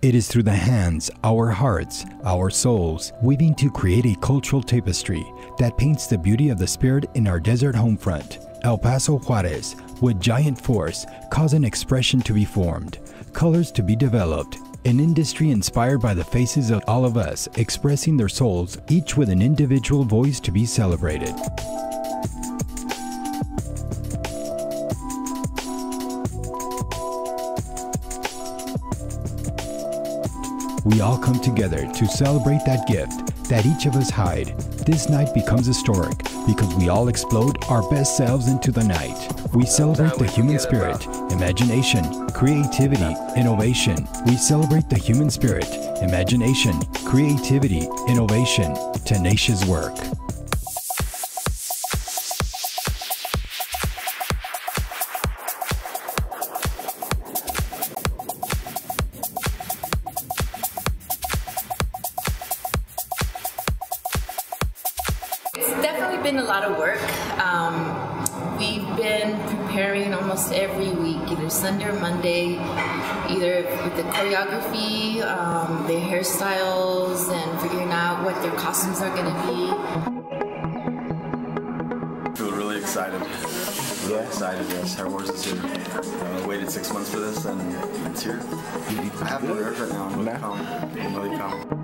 It is through the hands, our hearts, our souls, weaving to create a cultural tapestry that paints the beauty of the spirit in our desert home front. El Paso Juarez, with giant force, cause an expression to be formed, colors to be developed, an industry inspired by the faces of all of us, expressing their souls, each with an individual voice to be celebrated. We all come together to celebrate that gift that each of us hide. This night becomes historic because we all explode our best selves into the night. We celebrate the human spirit, imagination, creativity, innovation. We celebrate the human spirit, imagination, creativity, innovation, tenacious work. Definitely been a lot of work. We've been preparing almost every week, either Sunday or Monday, either with the choreography, their hairstyles, and figuring out what their costumes are going to be. I feel really excited. Really excited, yes. Hair Wars is here. I waited 6 months for this, and it's here. I have no nerves right now. I'm really calm. I'm really calm.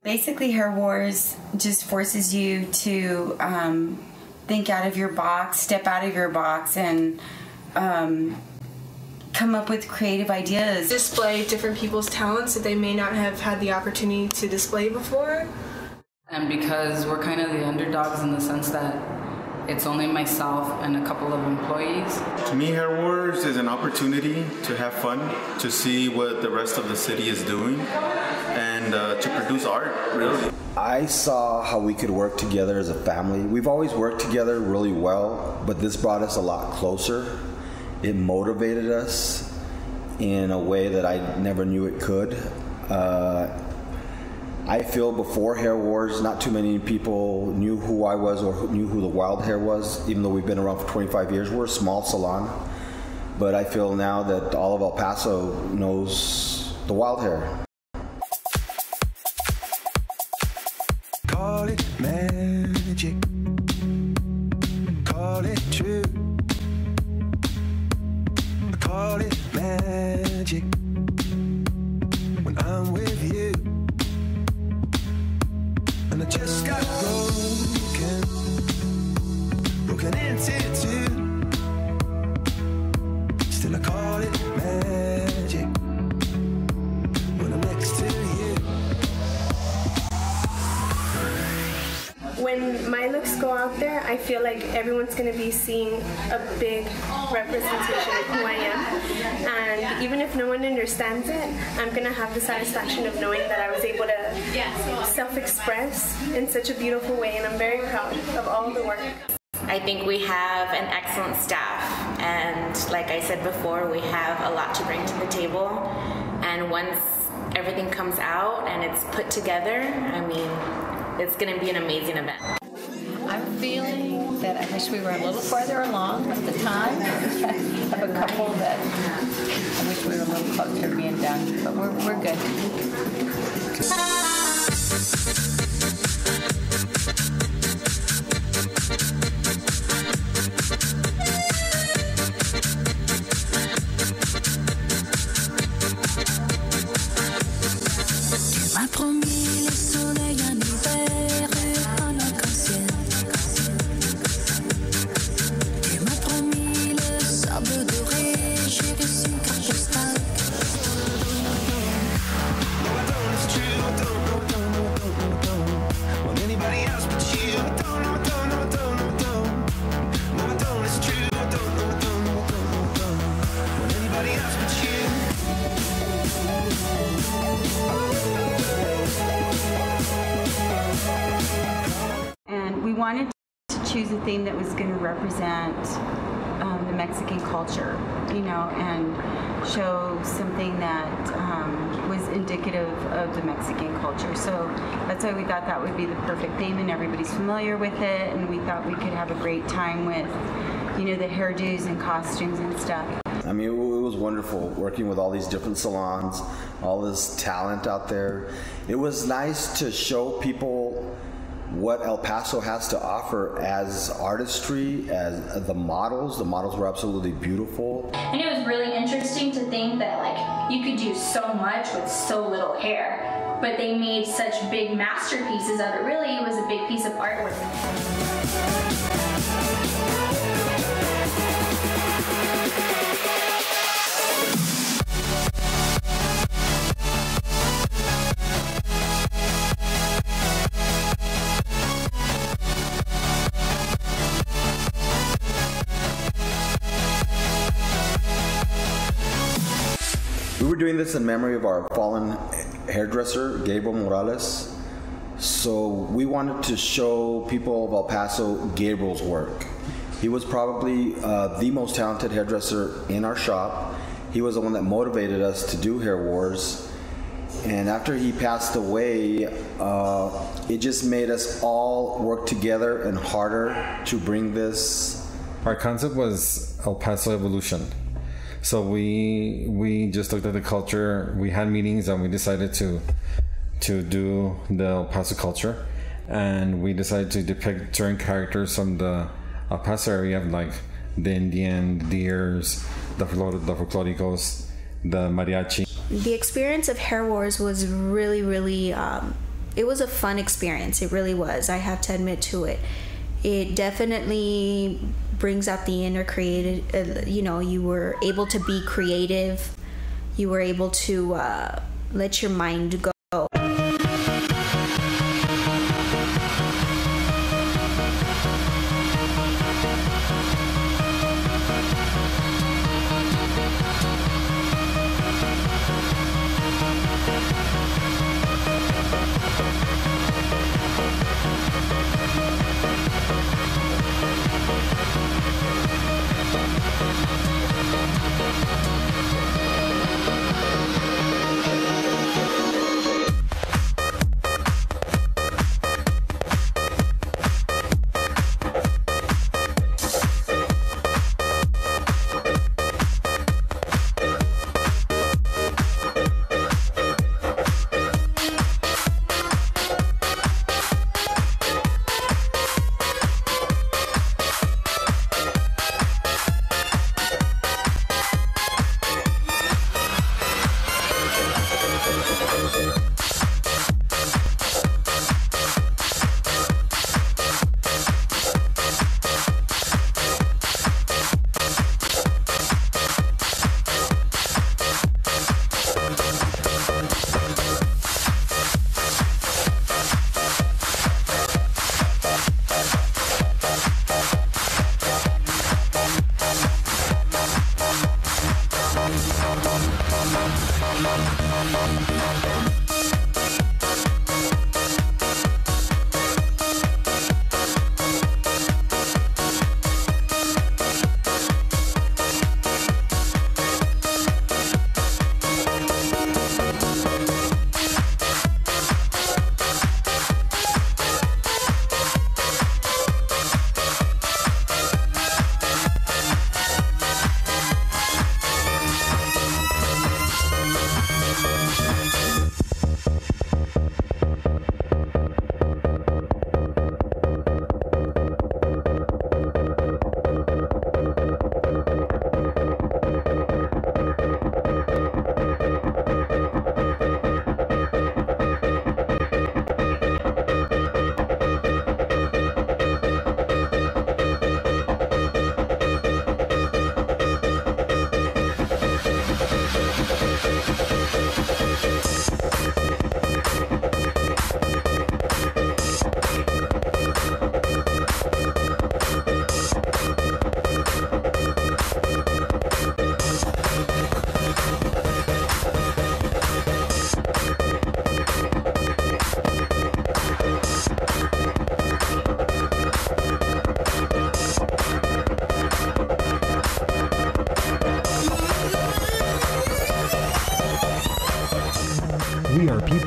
Basically, Hair Wars just forces you to think out of your box, step out of your box, and come up with creative ideas. Display different people's talents that they may not have had the opportunity to display before. And because we're kind of the underdogs in the sense that it's only myself and a couple of employees. To me, Hair Wars is an opportunity to have fun, to see what the rest of the city is doing, and to produce art, really. I saw how we could work together as a family. We've always worked together really well, but this brought us a lot closer. It motivated us in a way that I never knew it could. I feel before Hair Wars, not too many people knew who I was or knew who the Wild Hair was, even though we've been around for 25 years. We're a small salon, but I feel now that all of El Paso knows the Wild Hair. Call it magic, call it true, call it magic when I'm with you. And I just got broken into two. Still I call it magic when I'm next to you. When my looks go out there, I feel like everyone's going to be seeing a big representation of who I am. And even if no one understands it, I'm going to have the satisfaction of knowing that I was able to self-express in such a beautiful way, and I'm very proud of all the work. I think we have an excellent staff, and like I said before, we have a lot to bring to the table. And once everything comes out and it's put together, I mean, it's going to be an amazing event. I'm feeling that I wish we were a little farther along with the time. I have a couple that I wish we were a little closer to being done, but we're good. True, don't wanted to choose a theme that was going to represent the Mexican culture, and show something that was indicative of the Mexican culture. So that's why we thought that would be the perfect theme, and everybody's familiar with it, and we thought we could have a great time with, the hairdos and costumes and stuff. I mean, it was wonderful working with all these different salons, all this talent out there. It was nice to show people what El Paso has to offer as artistry, as the models. The models were absolutely beautiful. And it was really interesting to think that you could do so much with so little hair, but they made such big masterpieces of it. Really, it was a big piece of artwork. We were doing this in memory of our fallen hairdresser, Gabriel Morales. So we wanted to show people of El Paso Gabriel's work. He was probably the most talented hairdresser in our shop. He was the one that motivated us to do Hair Wars. And after he passed away, it just made us all work together and harder to bring this. Our concept was El Paso Evolution. So we just looked at the culture. We had meetings and we decided to do the El Paso culture, and we decided to depict certain characters from the El Paso area, like the Indian, the Deers, the Folclóricos, the Mariachi. The experience of Hair Wars was really, really, it was a fun experience. It really was. I have to admit to it. It definitely brings out the inner creative, you were able to be creative. You were able to let your mind go.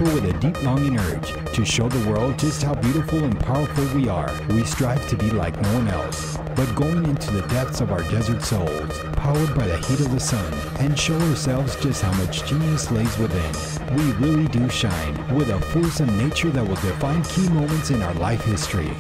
people with a deep longing urge to show the world just how beautiful and powerful we are. We strive to be like no one else, but going into the depths of our desert souls, powered by the heat of the sun, and show ourselves just how much genius lays within. We really do shine with a force of nature that will define key moments in our life history.